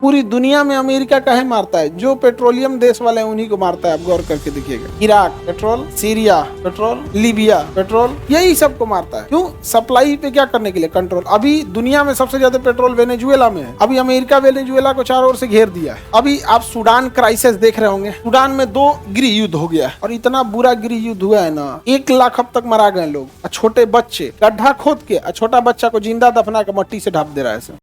पूरी दुनिया में अमेरिका काहे मारता है? जो पेट्रोलियम देश वाले हैं उन्हीं को मारता है। आप गौर करके देखिएगा, Iraq petrol, Syria petrol, Libya petrol, यही सबको मारता है। क्यों? सप्लाई पे क्या करने के लिए? कंट्रोल। अभी दुनिया में सबसे ज्यादा पेट्रोल वेनेजुएला में है। अभी अमेरिका वेनेजुएला को चारों ओर से घेर दिया है। अभी आप सूडान क्राइसिस देख रहे होंगे। सूडान में 2 गृह युद्ध हो गया और इतना बुरा गृह युद्ध हुआ है ना, 1 लाख अब तक मरा गए लोग। छोटे बच्चे गड्ढा खोद के छोटा बच्चा को जिंदा दफना के मट्टी से ढाप दे रहा है।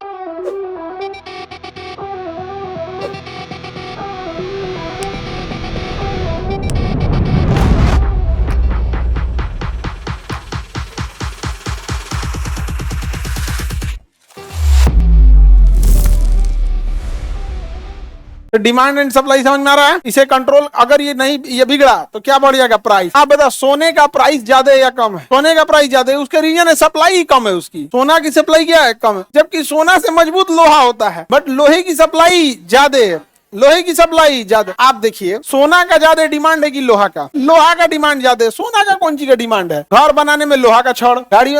डिमांड एंड सप्लाई समझ में आ रहा है? इसे कंट्रोल अगर ये बिगड़ा तो क्या बढ़ जाएगा? प्राइस। आप बता, सोने का प्राइस ज्यादा है या कम है? सोने का प्राइस ज्यादा है, उसका रीजन है सप्लाई कम है उसकी। सोना की सप्लाई क्या है? कम है। जबकि सोना से मजबूत लोहा होता है, बट लोहे की सप्लाई ज्यादा है। लोहे की सप्लाई ज्यादा। आप देखिए, सोना का ज्यादा डिमांड है कि लोहा का? लोहा का डिमांड ज्यादा है। सोना का कौन सी का डिमांड है? घर बनाने में लोहा का छड़, गाड़ी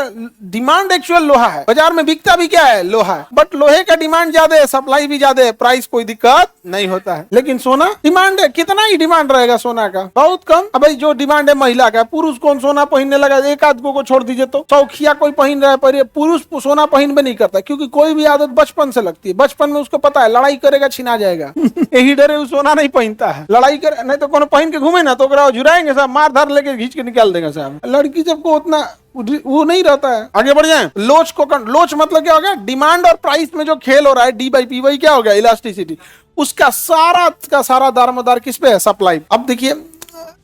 डिमांड एक्चुअल लोहा है। बाजार में बिकता भी क्या है? लोहा है। बट लोहे का डिमांड ज्यादा है, सप्लाई भी ज्यादा है, प्राइस कोई दिक्कत नहीं होता है। लेकिन सोना डिमांड है, कितना ही डिमांड रहेगा सोना का? बहुत कम। अब भाई जो डिमांड है महिला का, पुरुष कौन सोना पहनने लगा? एक आध को छोड़ दीजिए तो चौखिया कोई पहन रहा है, पर पुरुष सोना पहन भी नहीं करता, क्योंकि कोई भी आदत बचपन से लगती है। बचपन में उसको पता है लड़ाई करेगा छिना जाएगा। यही डरे वो सोना नहीं पहनता है। लड़ाई कर नहीं तो कोनो पहन के घूमे ना तो झुराएंगे साहब, मार धार लेके खींच के निकाल देगा साहब। लड़की सबको उतना वो नहीं रहता है। आगे बढ़ जाए। लोच मतलब क्या हो गया? डिमांड और प्राइस में जो खेल हो रहा है, D/P, वही क्या हो गया? इलास्टिसिटी। उसका सारा का सारा दारोमदार किस पे है? सप्लाई। अब देखिए,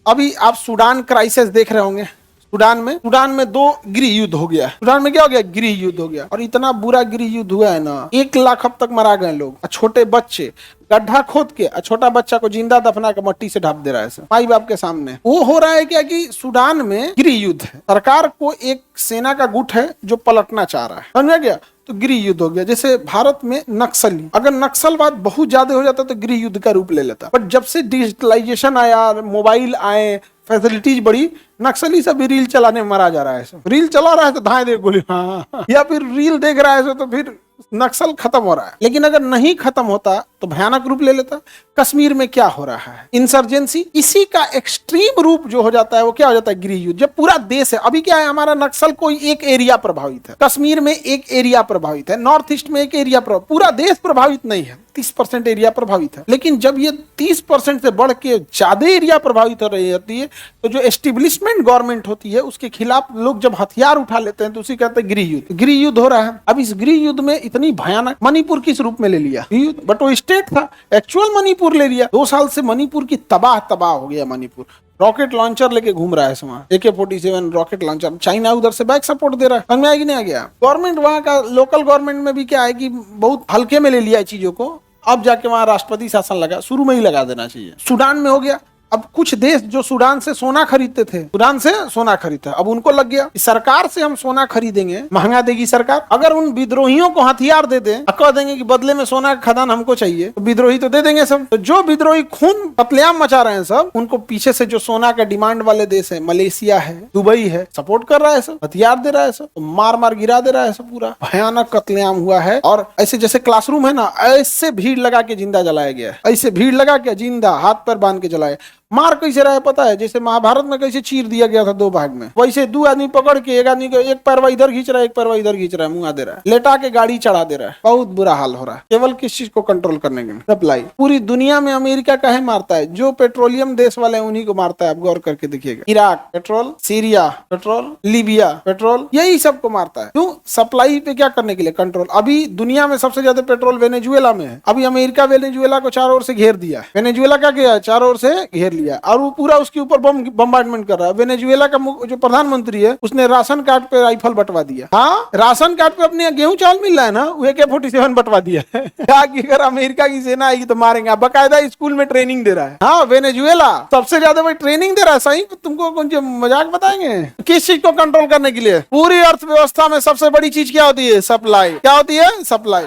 अभी आप सूडान क्राइसिस देख रहे होंगे। सूडान में 2 गृह युद्ध हो गया। सूडान में क्या हो गया? गृह युद्ध हो गया और इतना बुरा गृह युद्ध हुआ है ना, 1 लाख अब तक मरा गए लोग। छोटे बच्चे गड्ढा खोद के छोटा बच्चा को जिंदा दफना के मट्टी से ढाप दे रहा है माई बाप के सामने। वो हो रहा है क्या कि सूडान में गृह युद्ध है। सरकार को एक सेना का गुट है जो पलटना चाह रहा है, समझा गया? तो गृह युद्ध हो गया। जैसे भारत में नक्सली, अगर नक्सलवाद बहुत ज्यादा हो जाता तो गृह युद्ध का रूप ले लेता। बट जब से डिजिटलाइजेशन आया, मोबाइल आए, फैसिलिटीज बढ़ी, नक्सली सब भी रील चलाने में मरा जा रहा है। सब रील चला रहा है तो धाए दे गोली, हाँ, या फिर रील देख रहा है तो फिर नक्सल खत्म हो रहा है। लेकिन अगर नहीं खत्म होता तो भयानक रूप ले लेता। कश्मीर में क्या हो रहा है? इंसर्जेंसी। इसी का एक्सट्रीम रूप जो हो जाता है वो क्या हो जाता है? गृह युद्ध। जब पूरा देश है, अभी क्या है, हमारा नक्सल कोई एक एरिया प्रभावित है, कश्मीर में एक एरिया प्रभावित है, नॉर्थ ईस्ट में एक एरिया प्रभावित, पूरा देश प्रभावित नहीं है, 30% एरिया प्रभावित है। लेकिन जब ये 30% से बढ़ के ज्यादा एरिया प्रभावित हो रही होती है तो जो एस्टेब्लिशमेंट गवर्नमेंट होती है उसके खिलाफ लोग जब हथियार उठा लेते हैं तो उसी कहते हैं गृह युद्ध। गृह युद्ध हो रहा है। अब इस गृह युद्ध में इतनी भयानक, मणिपुर किस रूप में ले लिया? बट वो स्टेट था, एक्चुअल मणिपुर ले लिया। 2 साल से मणिपुर की तबाह हो गया। मणिपुर रॉकेट लॉन्चर लेके घूम रहा है वहाँ, AK-47 रॉकेट लॉन्चर। चाइना उधर से बैक सपोर्ट दे रहा है। समझ में आया कि नहीं आ गया? गवर्नमेंट वहाँ का, लोकल गवर्नमेंट में भी क्या है कि बहुत हल्के में ले लिया है चीजों को। अब जाके वहां राष्ट्रपति शासन लगा, शुरू में ही लगा देना चाहिए। सूडान में हो गया। अब कुछ देश जो सूडान से सोना खरीदते थे, सूडान से सोना खरीदते, अब उनको लग गया सरकार से हम सोना खरीदेंगे, महंगा देगी सरकार। अगर उन विद्रोहियों को हथियार दे दें, कह देंगे कि बदले में सोना का खदान हमको चाहिए, तो विद्रोही तो दे देंगे सब। तो जो विद्रोही खून कत्लेआम मचा रहे हैं सब, उनको पीछे से जो सोना का डिमांड वाले देश है, मलेशिया है, दुबई है, सपोर्ट कर रहा है सब, हथियार दे रहा है सब, तो मार गिरा दे रहा है सब। पूरा भयानक कत्लेआम हुआ है। और ऐसे जैसे क्लासरूम है ना, ऐसे भीड़ लगा के जिंदा जलाया गया है। ऐसे भीड़ लगा के जिंदा हाथ पैर बांध के जलाया। मार कैसे रहा है पता है? जैसे महाभारत में कैसे चीर दिया गया था 2 भाग में, वैसे 2 आदमी पकड़ के, एक आदमी को एक पैरवा इधर खींच रहा है, एक पैरवा इधर खींच रहा है, मुंगा दे रहा है, लेटा के गाड़ी चढ़ा दे रहा है। बहुत बुरा हाल हो रहा है। केवल किस चीज को कंट्रोल करने के? सप्लाई। पूरी दुनिया में अमेरिका काहे मारता है? जो पेट्रोलियम देश वाले हैं उन्हीं को मारता है। आप गौर करके देखिएगा, Iraq petrol, Syria petrol, Libya petrol, यही सबको मारता है। क्यों? सप्लाई पे क्या करने के लिए? कंट्रोल। अभी दुनिया में सबसे ज्यादा पेट्रोल वेनेजुएला में है। अभी अमेरिका वेनेजुएला को चारों ओर से घेर दिया है। वेनेजुएला क्या किया? चारों ओर से घेर लिया और वो पूरा उसके ऊपर बम्बार्डमेंट कर रहा है। वेनेजुएला का जो प्रधानमंत्री है उसने राशन कार्ड पे राइफल बंटवा दिया। हाँ, राशन कार्ड पे अपने गेहूं चावल मिल रहा है ना, वो AK-47 बंटवा दिया है। क्या कि अगर अमेरिका की सेना आएगी तो मारेंगे। बकायदा स्कूल में ट्रेनिंग दे रहा है। हाँ, वेनेजुएला सबसे ज्यादा भाई ट्रेनिंग दे रहा है। सही तुमको कौन मजाक बताएंगे? किस चीज को कंट्रोल करने के लिए? पूरी अर्थव्यवस्था में सबसे बड़ी चीज क्या होती है? सप्लाई। क्या होती है? सप्लाई।